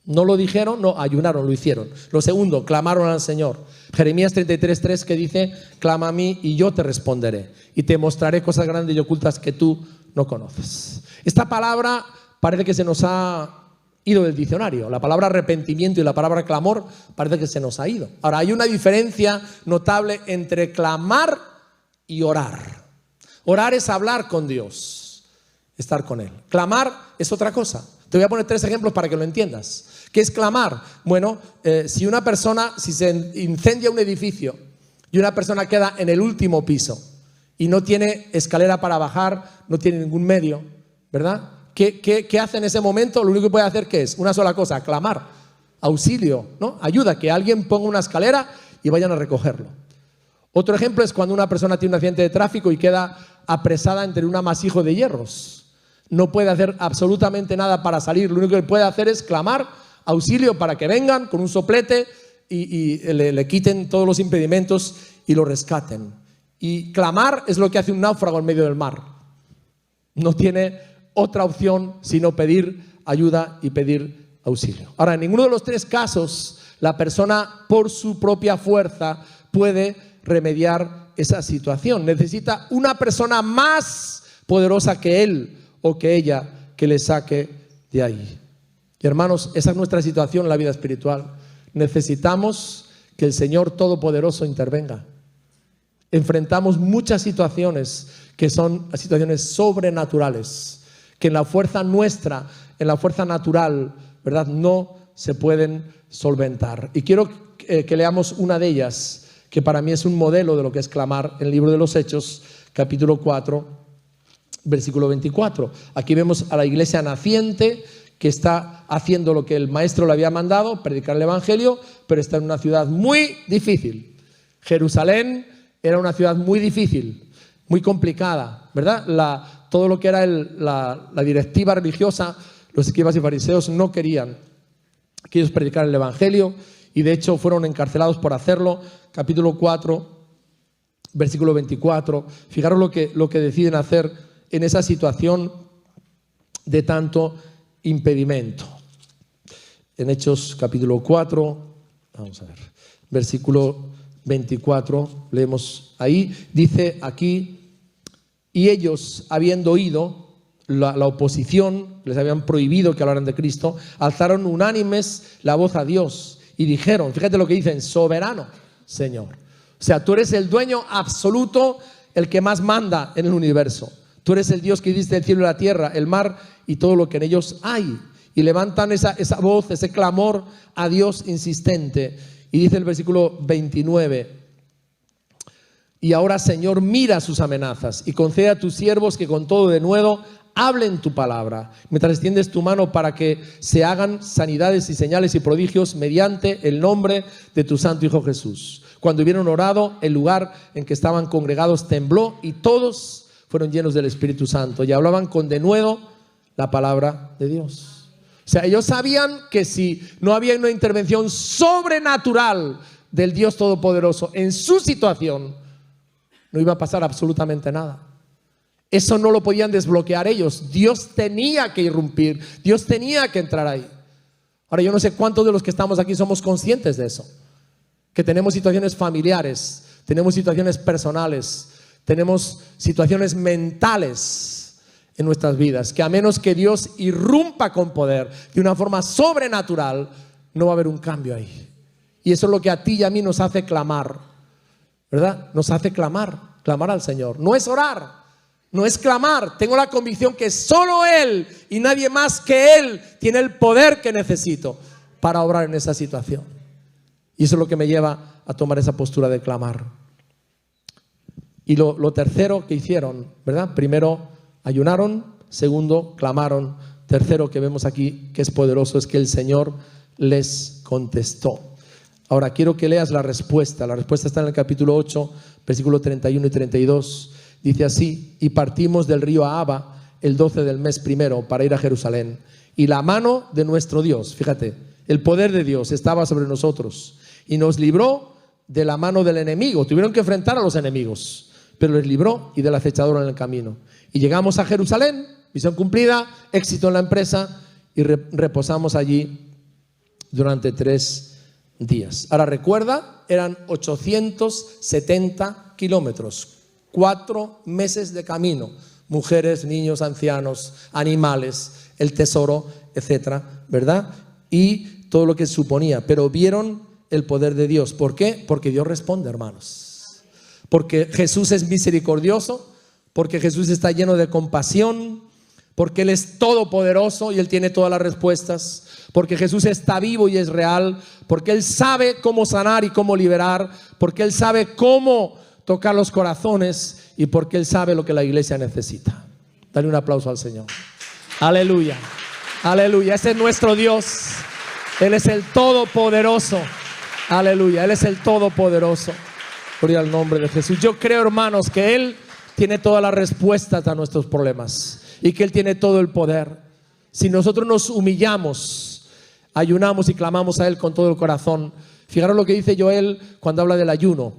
no lo dijeron, no, ayunaron, lo hicieron. Lo segundo, clamaron al Señor. Jeremías 33:3 que dice, clama a mí y yo te responderé y te mostraré cosas grandes y ocultas que tú no conoces. Esta palabra parece que se nos ha ido del diccionario. La palabra arrepentimiento y la palabra clamor parece que se nos ha ido. Ahora, hay una diferencia notable entre clamar y orar. Orar es hablar con Dios, estar con Él. Clamar es otra cosa. Te voy a poner 3 ejemplos para que lo entiendas. ¿Qué es clamar? Bueno, si se incendia un edificio y una persona queda en el último piso y no tiene escalera para bajar, no tiene ningún medio, ¿verdad? ¿Qué hace en ese momento? Lo único que puede hacer, ¿qué es? Una sola cosa, clamar, auxilio, ¿no? Ayuda, que alguien ponga una escalera y vayan a recogerlo. Otro ejemplo es cuando una persona tiene un accidente de tráfico y queda apresada entre un amasijo de hierros. No puede hacer absolutamente nada para salir, lo único que puede hacer es clamar, auxilio para que vengan con un soplete y le quiten todos los impedimentos y lo rescaten. Y clamar es lo que hace un náufrago en medio del mar. No tiene otra opción sino pedir ayuda y pedir auxilio. Ahora, en ninguno de los 3 casos la persona por su propia fuerza puede remediar esa situación. Necesita una persona más poderosa que él o que ella que le saque de ahí. Y hermanos, esa es nuestra situación en la vida espiritual. Necesitamos que el Señor Todopoderoso intervenga. Enfrentamos muchas situaciones que son situaciones sobrenaturales, que en la fuerza nuestra, en la fuerza natural, ¿verdad?, no se pueden solventar. Y quiero que leamos una de ellas, que para mí es un modelo de lo que es clamar, en el libro de los Hechos, capítulo 4, versículo 24. Aquí vemos a la iglesia naciente que está haciendo lo que el maestro le había mandado, predicar el evangelio, pero está en una ciudad muy difícil. Jerusalén era una ciudad muy difícil, muy complicada, ¿verdad? Todo lo que era la directiva religiosa, los escribas y fariseos no querían que ellos predicaran el evangelio, y de hecho fueron encarcelados por hacerlo. Capítulo 4, versículo 24. Fijaros lo que deciden hacer en esa situación de tanto impedimento. En Hechos capítulo 4, vamos a ver, versículo 24, leemos ahí, dice aquí: y ellos, habiendo oído la oposición, les habían prohibido que hablaran de Cristo, alzaron unánimes la voz a Dios y dijeron, fíjate lo que dicen: soberano Señor. O sea, tú eres el dueño absoluto, el que más manda en el universo. Tú eres el Dios que hiciste el cielo y la tierra, el mar y todo lo que en ellos hay. Y levantan esa voz, ese clamor a Dios insistente. Y dice el versículo 29: y ahora, Señor, mira sus amenazas y concede a tus siervos que con todo denuedo hablen tu palabra, mientras extiendes tu mano para que se hagan sanidades y señales y prodigios mediante el nombre de tu santo Hijo Jesús. Cuando hubieron orado, el lugar en que estaban congregados tembló y todos fueron llenos del Espíritu Santo y hablaban con denuedo la palabra de Dios. O sea, ellos sabían que si no había una intervención sobrenatural del Dios Todopoderoso en su situación, no iba a pasar absolutamente nada. Eso no lo podían desbloquear ellos. Dios tenía que irrumpir, Dios tenía que entrar ahí. Ahora, yo no sé cuántos de los que estamos aquí somos conscientes de eso, que tenemos situaciones familiares, tenemos situaciones personales, tenemos situaciones mentales en nuestras vidas, que a menos que Dios irrumpa con poder de una forma sobrenatural, no va a haber un cambio ahí. Y eso es lo que a ti y a mí nos hace clamar, ¿verdad? Nos hace clamar al Señor. No es orar, no es clamar. Tengo la convicción que solo Él y nadie más que Él tiene el poder que necesito para obrar en esa situación. Y eso es lo que me lleva a tomar esa postura de clamar. Y lo tercero que hicieron, ¿verdad? Primero, ayunaron. Segundo, clamaron. Tercero, que vemos aquí que es poderoso, es que el Señor les contestó. Ahora quiero que leas la respuesta. La respuesta está en el capítulo 8, versículos 31 y 32. Dice así: y partimos del río Ahava el 12 del mes primero para ir a Jerusalén. Y la mano de nuestro Dios, fíjate, el poder de Dios estaba sobre nosotros y nos libró de la mano del enemigo. Tuvieron que enfrentar a los enemigos, pero les libró y del acechador en el camino. Y llegamos a Jerusalén, misión cumplida, éxito en la empresa, y reposamos allí durante 3 días. Ahora recuerda, eran 870 kilómetros, 4 meses de camino, mujeres, niños, ancianos, animales, el tesoro, etcétera, ¿verdad? Y todo lo que suponía, pero vieron el poder de Dios. ¿Por qué? Porque Dios responde, hermanos. Porque Jesús es misericordioso, porque Jesús está lleno de compasión, porque Él es todopoderoso y Él tiene todas las respuestas, porque Jesús está vivo y es real, porque Él sabe cómo sanar y cómo liberar, porque Él sabe cómo tocar los corazones y porque Él sabe lo que la iglesia necesita. Dale un aplauso al Señor. Aleluya, aleluya. Ese es nuestro Dios. Él es el todopoderoso. Aleluya, Él es el todopoderoso. Gloria al nombre de Jesús. Yo creo, hermanos, que Él tiene todas las respuestas a nuestros problemas y que Él tiene todo el poder. Si nosotros nos humillamos, ayunamos y clamamos a Él con todo el corazón. Fijaros lo que dice Joel cuando habla del ayuno.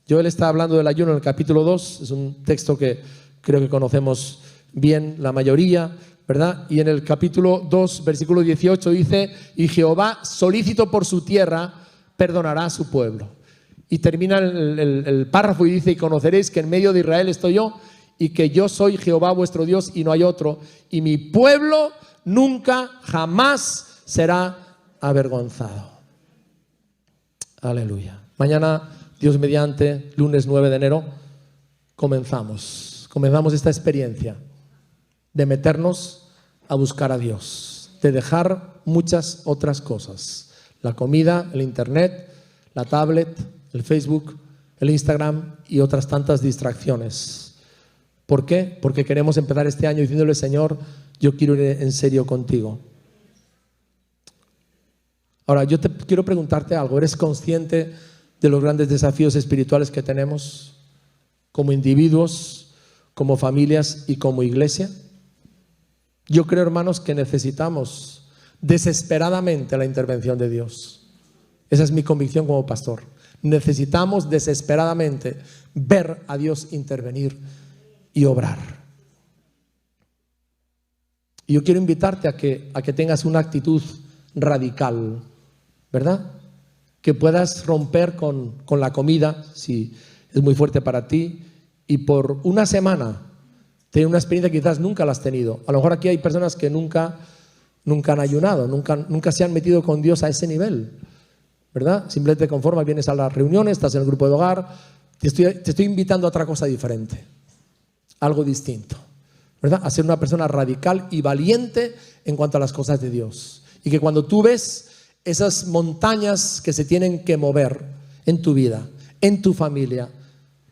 Joel está hablando del ayuno en el capítulo 2. Es un texto que creo que conocemos bien la mayoría, ¿verdad? Y en el capítulo 2, versículo 18 dice: y Jehová, solícito por su tierra, perdonará a su pueblo. Y termina el párrafo y dice: y conoceréis que en medio de Israel estoy yo, y que yo soy Jehová vuestro Dios y no hay otro, y mi pueblo nunca jamás será avergonzado. Aleluya. Mañana, Dios mediante, lunes 9 de enero, comenzamos esta experiencia de meternos a buscar a Dios, de dejar muchas otras cosas: la comida, el internet, la tablet, el Facebook, el Instagram y otras tantas distracciones. ¿Por qué? Porque queremos empezar este año diciéndole: Señor, yo quiero ir en serio contigo. Ahora, yo te quiero preguntarte algo. ¿Eres consciente de los grandes desafíos espirituales que tenemos como individuos, como familias y como iglesia? Yo creo, hermanos, que necesitamos desesperadamente la intervención de Dios. Esa es mi convicción como pastor. Necesitamos desesperadamente ver a Dios intervenir y obrar. Y yo quiero invitarte a que tengas una actitud radical, ¿verdad? Que puedas romper con la comida, si es muy fuerte para ti, y por una semana tener una experiencia que quizás nunca la has tenido. A lo mejor aquí hay personas que nunca han ayunado, nunca se han metido con Dios a ese nivel, ¿verdad? Simplemente te conformas, vienes a las reuniones, estás en el grupo de hogar. Te estoy invitando a otra cosa diferente, algo distinto, ¿verdad? A ser una persona radical y valiente en cuanto a las cosas de Dios. Y que cuando tú ves esas montañas que se tienen que mover en tu vida, en tu familia,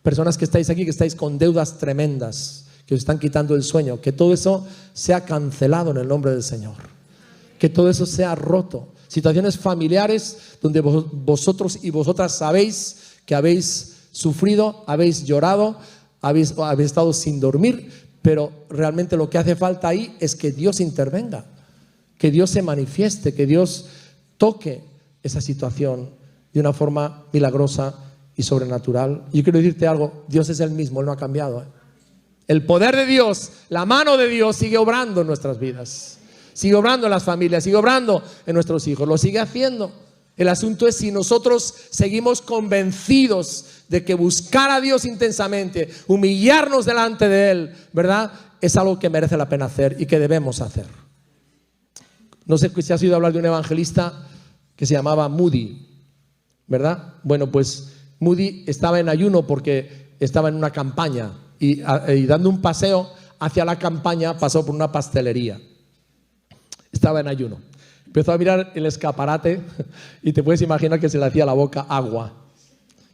personas que estáis aquí, que estáis con deudas tremendas, que os están quitando el sueño, que todo eso sea cancelado en el nombre del Señor, que todo eso sea roto. Situaciones familiares donde vosotros y vosotras sabéis que habéis sufrido, habéis llorado, habéis estado sin dormir, pero realmente lo que hace falta ahí es que Dios intervenga, que Dios se manifieste, que Dios toque esa situación de una forma milagrosa y sobrenatural. Yo quiero decirte algo, Dios es el mismo, Él no ha cambiado. El poder de Dios, la mano de Dios sigue obrando en nuestras vidas, sigue obrando en las familias, sigue obrando en nuestros hijos, lo sigue haciendo. El asunto es si nosotros seguimos convencidos de que buscar a Dios intensamente, humillarnos delante de Él, ¿verdad? Es algo que merece la pena hacer y que debemos hacer. No sé si has oído hablar de un evangelista que se llamaba Moody, ¿verdad? Bueno, pues Moody estaba en ayuno porque estaba en una campaña y dando un paseo hacia la campaña pasó por una pastelería. Estaba en ayuno. Empezó a mirar el escaparate y te puedes imaginar que se le hacía la boca agua.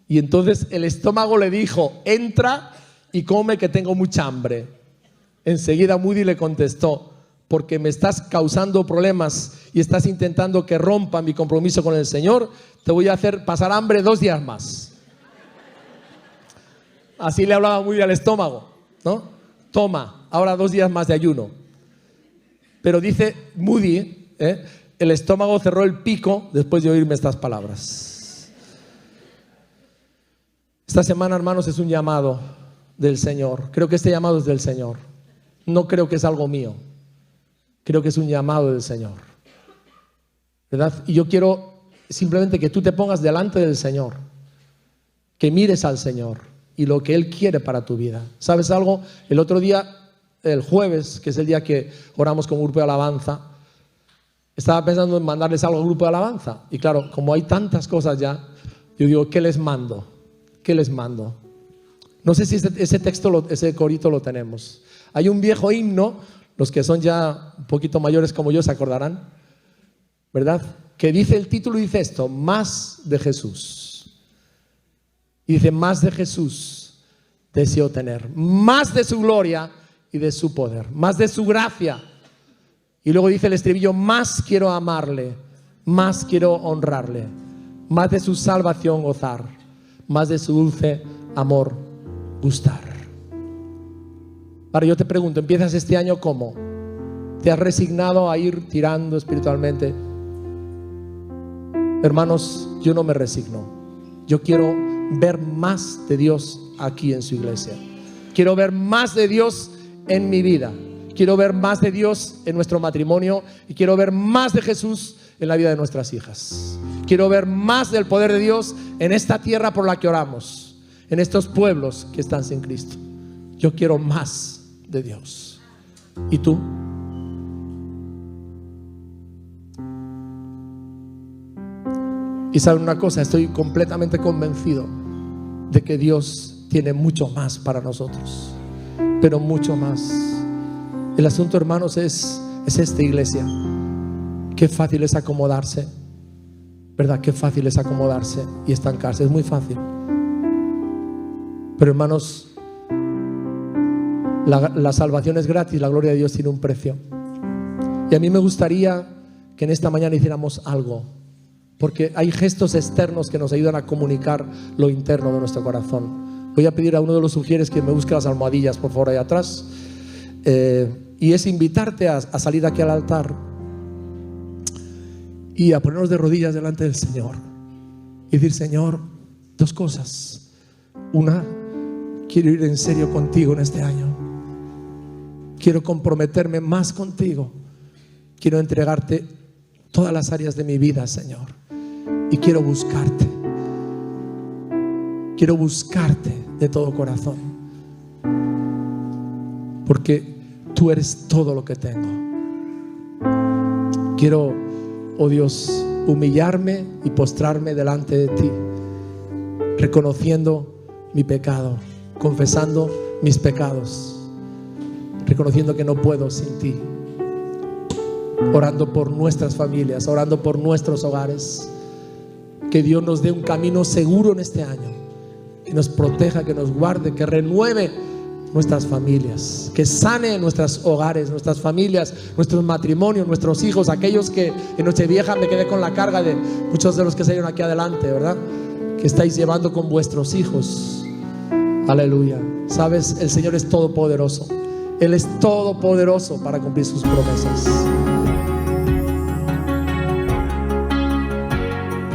Y entonces el estómago le dijo: entra y come, que tengo mucha hambre. Enseguida Moody le contestó: porque me estás causando problemas y estás intentando que rompa mi compromiso con el Señor, te voy a hacer pasar hambre 2 días más. Así le hablaba Moody al estómago, ¿no? Toma, ahora 2 días más de ayuno. Pero dice Moody, el estómago cerró el pico después de oírme estas palabras. Esta semana, hermanos, es un llamado del Señor. Creo que este llamado es del Señor. No creo que es algo mío. Creo que es un llamado del Señor, ¿verdad? Y yo quiero simplemente que tú te pongas delante del Señor, que mires al Señor y lo que Él quiere para tu vida. ¿Sabes algo? El otro día, el jueves, que es el día que oramos con un grupo de alabanza, estaba pensando en mandarles algo al grupo de alabanza. Y claro, como hay tantas cosas ya, yo digo, ¿qué les mando? ¿Qué les mando? No sé si ese texto, ese corito lo tenemos. Hay un viejo himno, los que son ya un poquito mayores como yo se acordarán, ¿verdad? Que dice, el título dice esto: más de Jesús. Y dice, más de Jesús deseo tener, más de su gloria y de su poder, más de su gracia. Y luego dice el estribillo: más quiero amarle, más quiero honrarle, más de su salvación gozar, más de su dulce amor gustar. Ahora yo te pregunto, ¿empiezas este año cómo? ¿Te has resignado a ir tirando espiritualmente? Hermanos, yo no me resigno. Yo quiero ver más de Dios aquí en su iglesia. Quiero ver más de Dios en mi vida. Quiero ver más de Dios en nuestro matrimonio y quiero ver más de Jesús en la vida de nuestras hijas. Quiero ver más del poder de Dios en esta tierra por la que oramos, en estos pueblos que están sin Cristo. Yo quiero más de Dios. ¿Y tú? Y saben una cosa, estoy completamente convencido de que Dios tiene mucho más para nosotros, pero mucho más. El asunto, hermanos, es esta iglesia. Qué fácil es acomodarse, ¿verdad? Qué fácil es acomodarse y estancarse, es muy fácil. Pero hermanos, la salvación es gratis, la gloria de Dios tiene un precio. Y a mí me gustaría que en esta mañana hiciéramos algo porque hay gestos externos que nos ayudan a comunicar lo interno de nuestro corazón. Voy a pedir a uno de los sugieres que me busque las almohadillas, por favor, ahí atrás. Y es invitarte a salir aquí al altar y a ponernos de rodillas delante del Señor y decir: Señor, dos cosas. Una, quiero ir en serio contigo en este año. Quiero comprometerme más contigo. Quiero entregarte todas las áreas de mi vida, Señor. Y quiero buscarte. Quiero buscarte de todo corazón. Porque tú eres todo lo que tengo. Quiero, oh Dios, humillarme y postrarme delante de ti, reconociendo mi pecado, confesando mis pecados, reconociendo que no puedo sin ti, orando por nuestras familias, orando por nuestros hogares. Que Dios nos dé un camino seguro en este año, que nos proteja, que nos guarde, que renueve nuestras familias, que sane nuestros hogares, nuestras familias, nuestros matrimonios, nuestros hijos. Aquellos que en Nochevieja me quedé con la carga de muchos de los que salieron aquí adelante, ¿verdad? Que estáis llevando con vuestros hijos. Aleluya. Sabes, el Señor es todopoderoso. Él es todopoderoso para cumplir sus promesas.